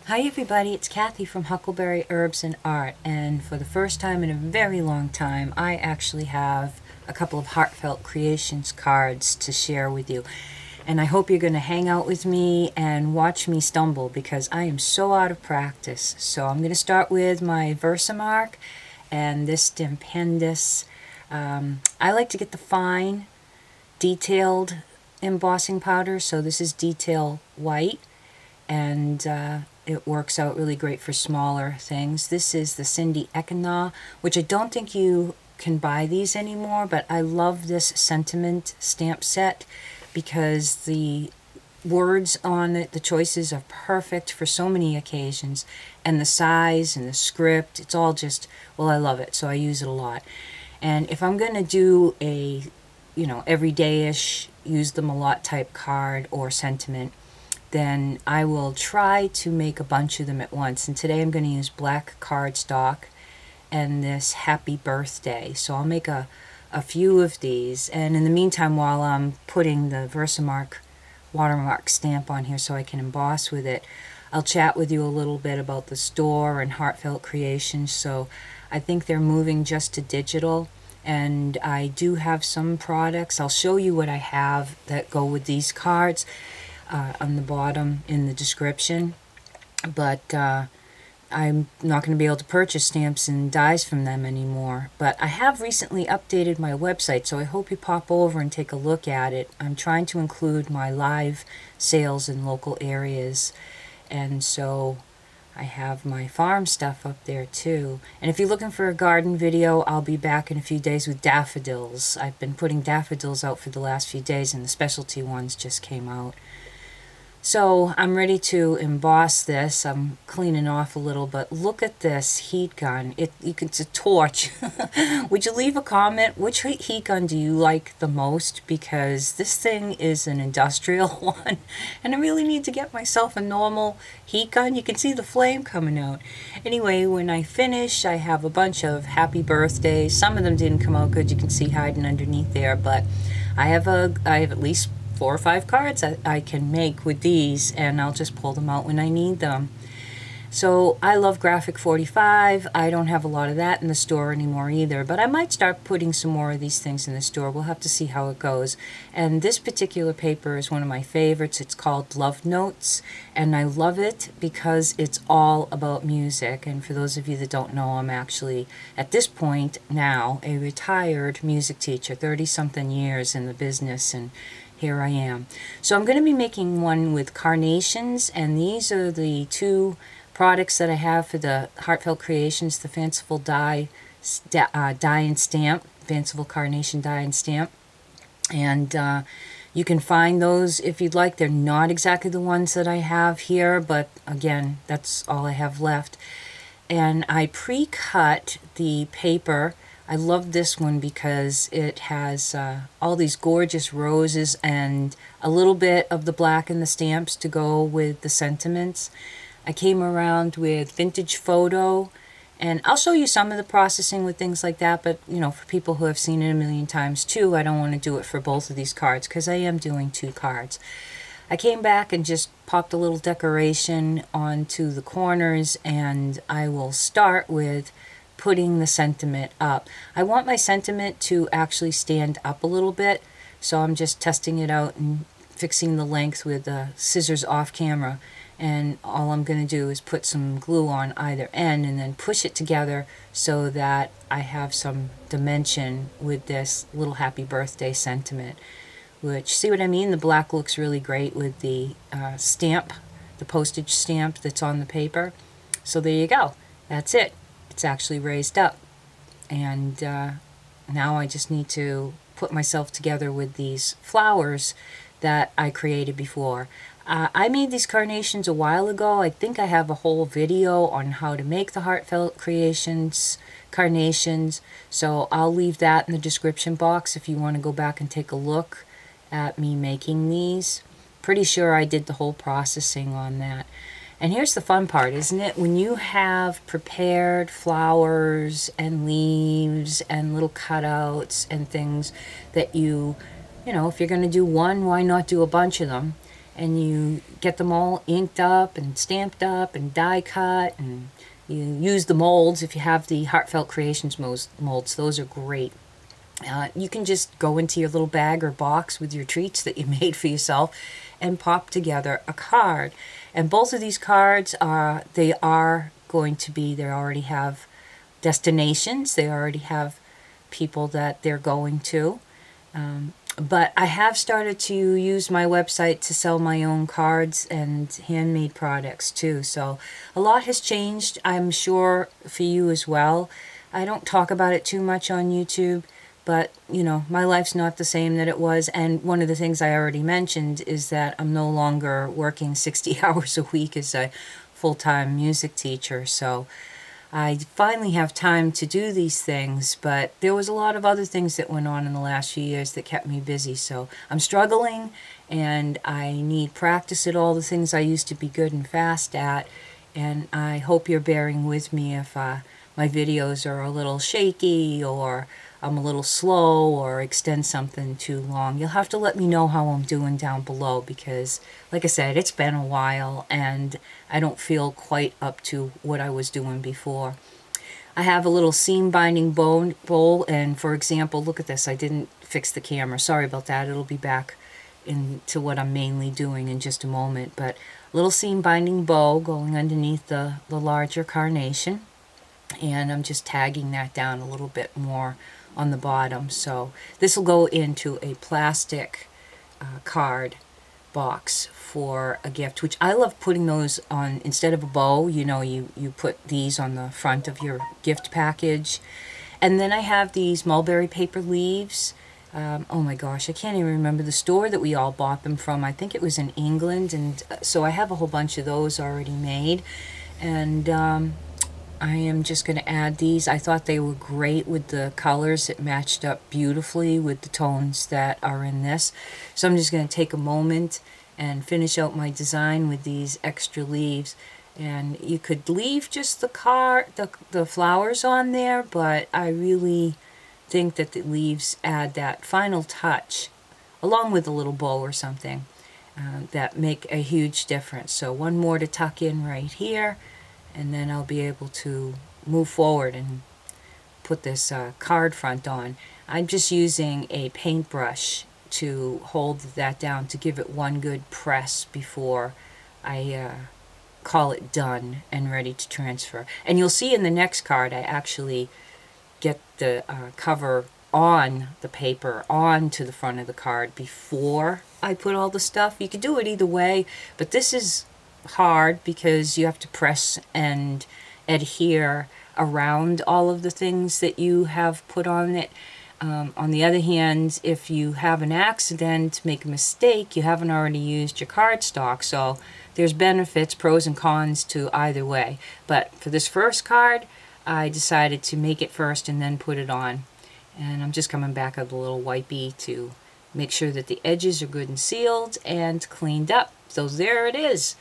Hi everybody, it's Kathy from Huckleberry Herbs and Art, and for the first time in a very long time I actually have a couple of Heartfelt Creations cards to share with you. And I hope you're going to hang out with me and watch me stumble because I am so out of practice. So I'm going to start with my Versamark and this Stupendous. I like to get the fine detailed embossing powder, so this is detail white, and it works out really great for smaller things. This is the Cindy Ekana, which I don't think you can buy these anymore, but I love this sentiment stamp set because the words on it, the choices are perfect for so many occasions, and the size and the script, it's all just, well, I love it, so I use it a lot. And if I'm going to do a, everyday-ish, use them a lot type card or sentiment, then I will try to make a bunch of them at once. And today I'm going to use black cardstock and this happy birthday. So I'll make a few of these. And in the meantime, while I'm putting the Versamark watermark stamp on here so I can emboss with it, I'll chat with you a little bit about the store and Heartfelt Creations. So I think they're moving just to digital. And I do have some products. I'll show you what I have that go with these cards on the bottom in the description, but I'm not going to be able to purchase stamps and dies from them anymore. But I have recently updated my website, so I hope you pop over and take a look at it. I'm trying to include my live sales in local areas, and so I have my farm stuff up there too. And if you're looking for a garden video, I'll be back in a few days with daffodils. I've been putting daffodils out for the last few days, and the specialty ones just came out. So I'm ready to emboss this. I'm cleaning off a little, but look at this heat gun. It's a torch. Would you leave a comment? Which heat gun do you like the most? Because this thing is an industrial one, and I really need to get myself a normal heat gun. You can see the flame coming out. Anyway, when I finish, I have a bunch of happy birthdays. Some of them didn't come out good. You can see hiding underneath there, but I have at least 4 or 5 cards I can make with these, and I'll just pull them out when I need them. So I love Graphic 45. I don't have a lot of that in the store anymore either, but I might start putting some more of these things in the store. We'll have to see how it goes. And this particular paper is one of my favorites. It's called Love Notes, and I love it because it's all about music. And for those of you that don't know, I'm actually, at this point now, a retired music teacher, 30-something years in the business, and here I am. So I'm going to be making one with carnations, and these are the 2 products that I have for the Heartfelt Creations, the Fanciful Die and Stamp, Fanciful Carnation Die and Stamp. And you can find those if you'd like. They're not exactly the ones that I have here, but again, that's all I have left. And I pre-cut the paper. I love this one because it has all these gorgeous roses and a little bit of the black in the stamps to go with the sentiments. I came around with Vintage Photo, and I'll show you some of the processing with things like that, but for people who have seen it a million times too, I don't want to do it for both of these cards because I am doing 2 cards. I came back and just popped a little decoration onto the corners, and I will start with putting the sentiment up. I want my sentiment to actually stand up a little bit, so I'm just testing it out and fixing the length with the scissors off camera. And all I'm going to do is put some glue on either end and then push it together so that I have some dimension with this little happy birthday sentiment. Which, see what I mean? The black looks really great with the stamp, the postage stamp that's on the paper. So there you go. That's it. It's actually raised up. And now I just need to put myself together with these flowers that I created before. I made these carnations a while ago. I think I have a whole video on how to make the Heartfelt Creations carnations. So I'll leave that in the description box if you want to go back and take a look at me making these. Pretty sure I did the whole processing on that. And here's the fun part, isn't it? When you have prepared flowers and leaves and little cutouts and things that if you're going to do one, why not do a bunch of them? and you get them all inked up and stamped up and die cut, and you use the molds. If you have the Heartfelt Creations molds, those are great. You can just go into your little bag or box with your treats that you made for yourself and pop together a card. And both of these cards they already have destinations. They already have people that they're going to. But I have started to use my website to sell my own cards and handmade products too. So a lot has changed, I'm sure, for you as well. I don't talk about it too much on YouTube, but my life's not the same that it was. And one of the things I already mentioned is that I'm no longer working 60 hours a week as a full-time music teacher. So I finally have time to do these things, but there was a lot of other things that went on in the last few years that kept me busy. So I'm struggling, and I need practice at all the things I used to be good and fast at. And I hope you're bearing with me if my videos are a little shaky, or I'm a little slow, or extend something too long. You'll have to let me know how I'm doing down below, because like I said, it's been a while and I don't feel quite up to what I was doing before. I have a little seam binding bowl, and for example, look at this. I didn't fix the camera. Sorry about that. It'll be back into what I'm mainly doing in just a moment. But a little seam binding bow going underneath the larger carnation. And I'm just tagging that down a little bit more on the bottom. So this will go into a plastic card box for a gift, which I love putting those on. Instead of a bow, you put these on the front of your gift package. And then I have these mulberry paper leaves. Oh my gosh, I can't even remember the store that we all bought them from. I think it was in England. And so I have a whole bunch of those already made. And I am just going to add these. I thought they were great with the colors. It matched up beautifully with the tones that are in this. So I'm just going to take a moment and finish out my design with these extra leaves. And you could leave just the flowers on there, but I really think that the leaves add that final touch, along with a little bow or something, that make a huge difference. So one more to tuck in right here, and then I'll be able to move forward and put this card front on. I'm just using a paintbrush to hold that down, to give it one good press before I call it done and ready to transfer. And you'll see in the next card, I actually get the cover on the paper onto the front of the card before I put all the stuff. You could do it either way, but this is hard because you have to press and adhere around all of the things that you have put on it. On the other hand, if you have an accident, make a mistake, you haven't already used your cardstock. So there's benefits, pros and cons to either way. But for this first card, I decided to make it first and then put it on. And I'm just coming back with a little wipey to make sure that the edges are good and sealed and cleaned up. So there it is.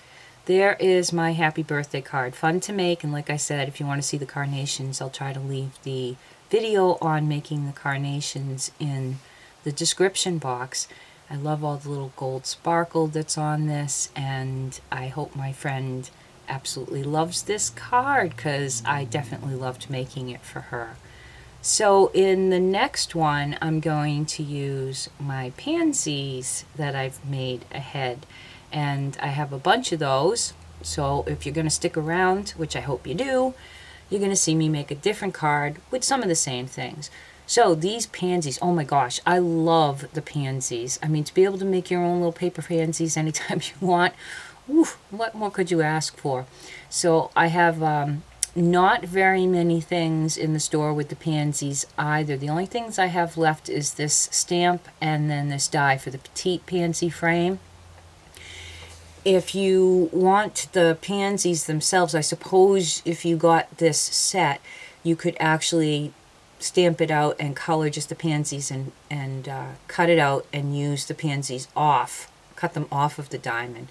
There is my happy birthday card. Fun to make, and like I said, if you want to see the carnations, I'll try to leave the video on making the carnations in the description box. I love all the little gold sparkle that's on this, and I hope my friend absolutely loves this card, because I definitely loved making it for her. So in the next one, I'm going to use my pansies that I've made ahead. And I have a bunch of those, so if you're going to stick around, which I hope you do, you're going to see me make a different card with some of the same things. So these pansies, oh my gosh, I love the pansies. I mean, to be able to make your own little paper pansies anytime you want, what more could you ask for? So I have not very many things in the store with the pansies either. The only things I have left is this stamp and then this die for the petite pansy frame. If you want the pansies themselves, I suppose if you got this set, you could actually stamp it out and color just the pansies and cut it out and use the pansies off, cut them off of the diamond.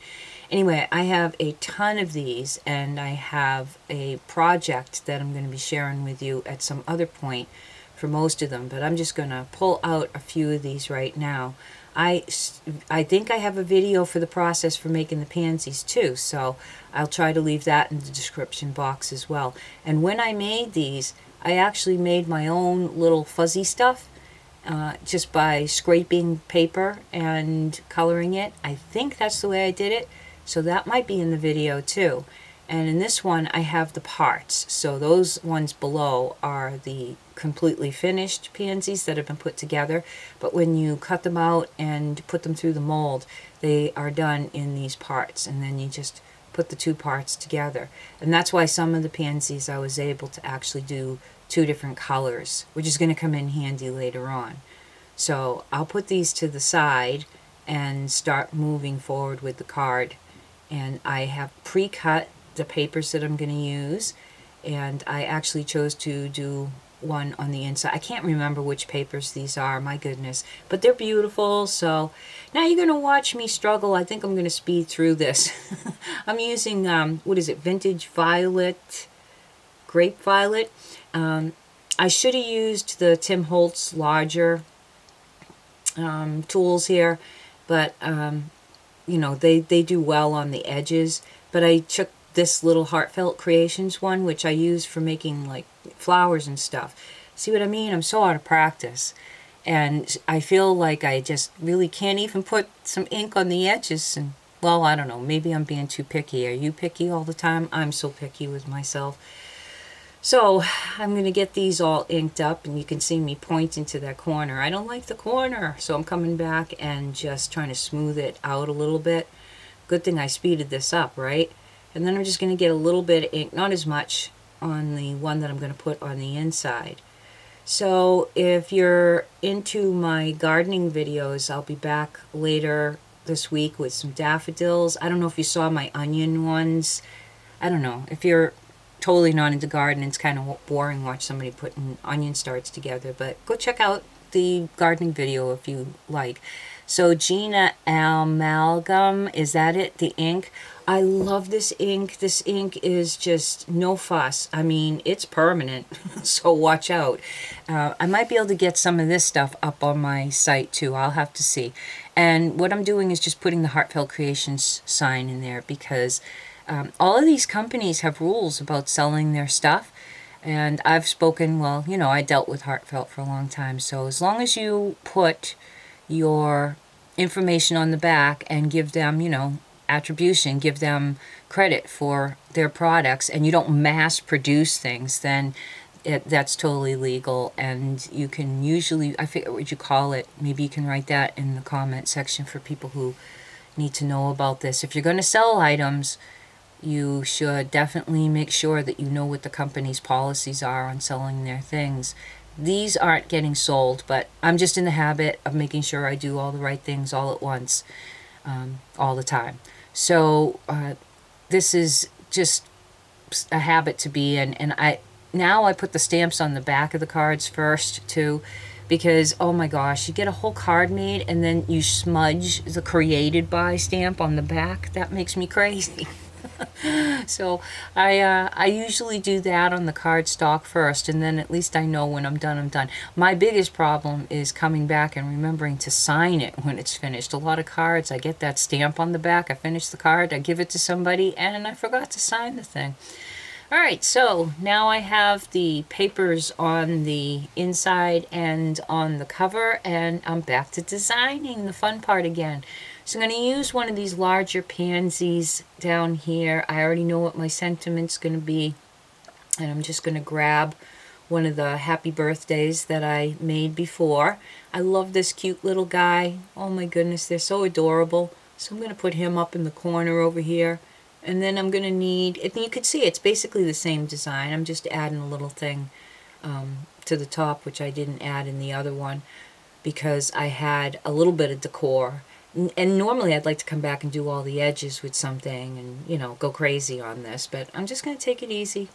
Anyway, I have a ton of these, and I have a project that I'm going to be sharing with you at some other point for most of them, but I'm just going to pull out a few of these right now. I think I have a video for the process for making the pansies too, so I'll try to leave that in the description box as well. And when I made these, I actually made my own little fuzzy stuff just by scraping paper and coloring it. I think that's the way I did it, so that might be in the video too. And in this one, I have the parts. So those ones below are the completely finished pansies that have been put together. But when you cut them out and put them through the mold, they are done in these parts. And then you just put the two parts together. And that's why some of the pansies I was able to actually do two different colors, which is going to come in handy later on. So I'll put these to the side and start moving forward with the card. And I have pre-cut the papers that I'm going to use, and I actually chose to do one on the inside. I can't remember which papers these are, my goodness, but they're beautiful. So now you're going to watch me struggle. I think I'm going to speed through this. I'm using what is it, Vintage Violet, Grape Violet. I should have used the Tim Holtz larger tools here, but you know, they do well on the edges. But I took this little Heartfelt Creations one, which I use for making like flowers and stuff. See what I mean? I'm so out of practice. And I feel like I just really can't even put some ink on the edges. And, well, I don't know. Maybe I'm being too picky. Are you picky all the time? I'm so picky with myself. So I'm going to get these all inked up, and you can see me pointing to that corner. I don't like the corner, so I'm coming back and just trying to smooth it out a little bit. Good thing I speeded this up, right? And then I'm just going to get a little bit of ink, not as much, on the one that I'm going to put on the inside. So if you're into my gardening videos, I'll be back later this week with some daffodils. I don't know if you saw my onion ones. I don't know. If you're totally not into gardening, it's kind of boring watch somebody putting onion starts together. But go check out the gardening video if you like. So Gina Amalgam, is that it? The ink. I love this ink. This ink is just no fuss. I mean, it's permanent, so watch out. I might be able to get some of this stuff up on my site too. I'll have to see. And what I'm doing is just putting the Heartfelt Creations sign in there because all of these companies have rules about selling their stuff. And I've spoken, well, you know, I dealt with Heartfelt for a long time. So as long as you put your information on the back and give them, you know, attribution, give them credit for their products, and you don't mass produce things, then that's totally legal. And you can usually, I forget what you call it, maybe you can write that in the comment section for people who need to know about this. If you're going to sell items, you should definitely make sure that you know what the company's policies are on selling their things. These aren't getting sold, but I'm just in the habit of making sure I do all the right things all at once, all the time. So this is just a habit to be in, and now I put the stamps on the back of the cards first too, because oh my gosh, you get a whole card made and then you smudge the created by stamp on the back. That makes me crazy. So I usually do that on the cardstock first, and then at least I know when I'm done, I'm done. My biggest problem is coming back and remembering to sign it when it's finished. A lot of cards, I get that stamp on the back, I finish the card, I give it to somebody, and I forgot to sign the thing. Alright, so now I have the papers on the inside and on the cover, and I'm back to designing, the fun part again. So I'm going to use one of these larger pansies down here. I already know what my sentiment's going to be, and I'm just going to grab one of the happy birthdays that I made before. I love this cute little guy. Oh my goodness, they're so adorable. So I'm going to put him up in the corner over here. And then I'm going to need, and you can see it's basically the same design. I'm just adding a little thing to the top, which I didn't add in the other one because I had a little bit of decor. And normally I'd like to come back and do all the edges with something and, you know, go crazy on this. But I'm just going to take it easy.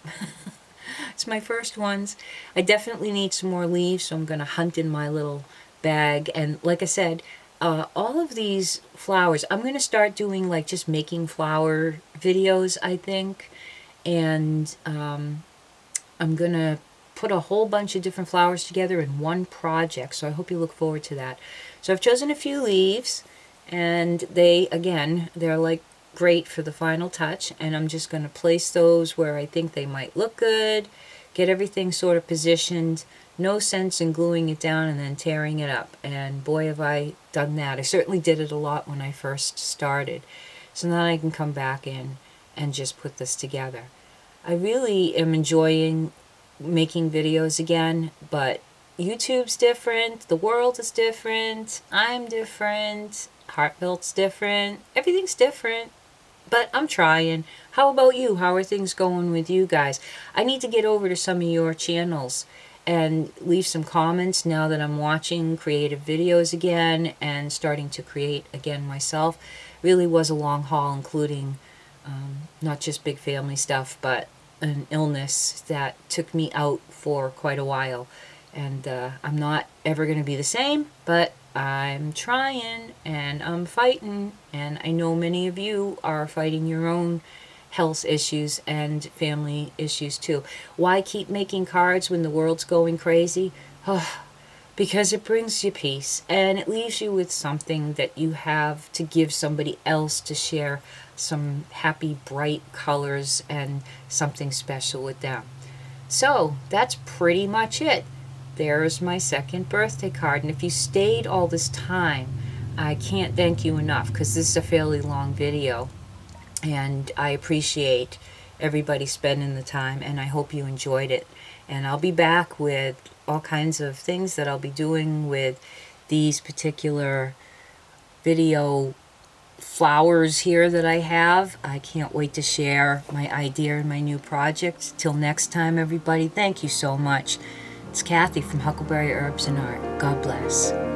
It's my first ones. I definitely need some more leaves, so I'm going to hunt in my little bag. And like I said, all of these flowers, I'm going to start doing like just making flower videos, I think. And I'm going to put a whole bunch of different flowers together in one project. So I hope you look forward to that. So I've chosen a few leaves, and they're like great for the final touch, and I'm just going to place those where I think they might look good, get everything sort of positioned. No sense in gluing it down and then tearing it up, and boy have I done that. I certainly did it a lot when I first started. So now I can come back in and just put this together. I really am enjoying making videos again, but YouTube's different, the world is different, I'm different, Heartfelt's different, everything's different. But I'm trying. How about you? How are things going with you guys? I need to get over to some of your channels and leave some comments now that I'm watching creative videos again and starting to create again myself. Really was a long haul, including not just big family stuff, but an illness that took me out for quite a while. And I'm not ever going to be the same, but I'm trying and I'm fighting, and I know many of you are fighting your own health issues and family issues too. Why keep making cards when the world's going crazy? Oh, because it brings you peace, and it leaves you with something that you have to give somebody else to share some happy, bright colors and something special with them. So that's pretty much it. There's my second birthday card, and if you stayed all this time, I can't thank you enough, because this is a fairly long video, and I appreciate everybody spending the time, and I hope you enjoyed it. And I'll be back with all kinds of things that I'll be doing with these particular video flowers here that I have. I can't wait to share my idea and my new project. Till next time, everybody, thank you so much. It's Kathy from Huckleberry Herbs and Art. God bless.